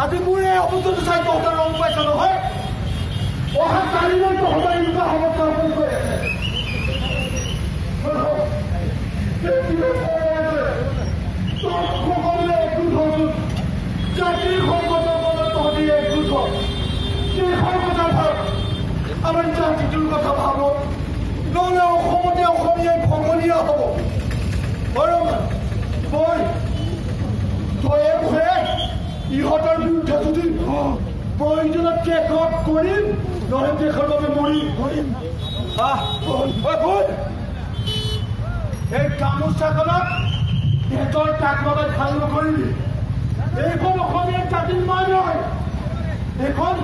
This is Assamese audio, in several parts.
আজি মোৰে অবুদ্ধটো চাই তহঁতৰ ৰং পাইছ নহয় অহা কালিলৈ তহঁতৰ এনেকুৱা অৱস্থা হৈ গৈ আছে সকলোৱে একগোট হচোন জাতিৰ সংকটৰ মনত তহঁতি একগোট হ দেশৰ কথা ভাব আমাৰ জাতিটোৰ কথা ভাব নহ'লে অসমতে অসমীয়াই ভগলীয়া হ'ব মই তয়ে ভয়ে ইহঁতৰ বিৰুদ্ধে যদি প্ৰয়োজনত কেকত কৰিম নহ'লে দেশৰ বাবে মৰিম এই গামোচাখনত পেটৰ তাক লগাই ভাল নকৰিবি এইখন অসমীয়া জাতিৰ মান হয় এইখন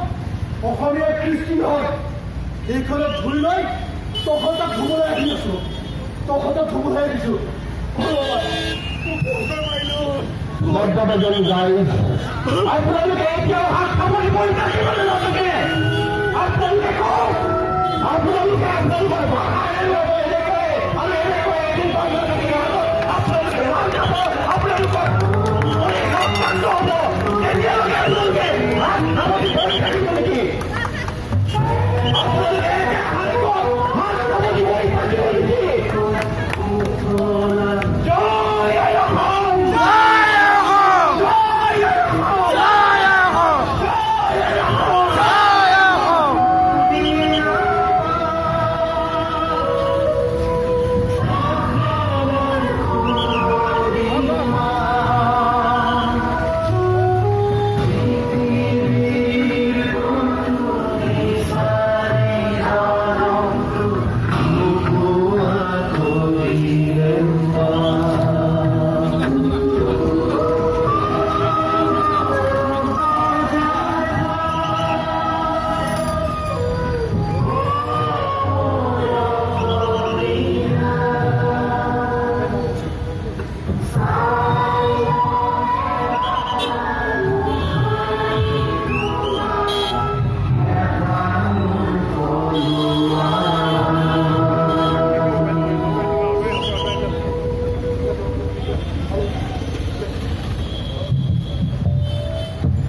অসমীয়া কৃষ্টি হয় এইখনত ধুই লৈ তহঁতক ধুবলৈ আহি আছো তহঁতক ধুবলৈ আহিছো যদি যায় আপোনালোকে এতিয়াও হাত সামৰি বহি থাকিবলৈ নাথাকে আপোনালোকে কওক আপোনালোকে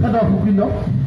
Ada Bukino.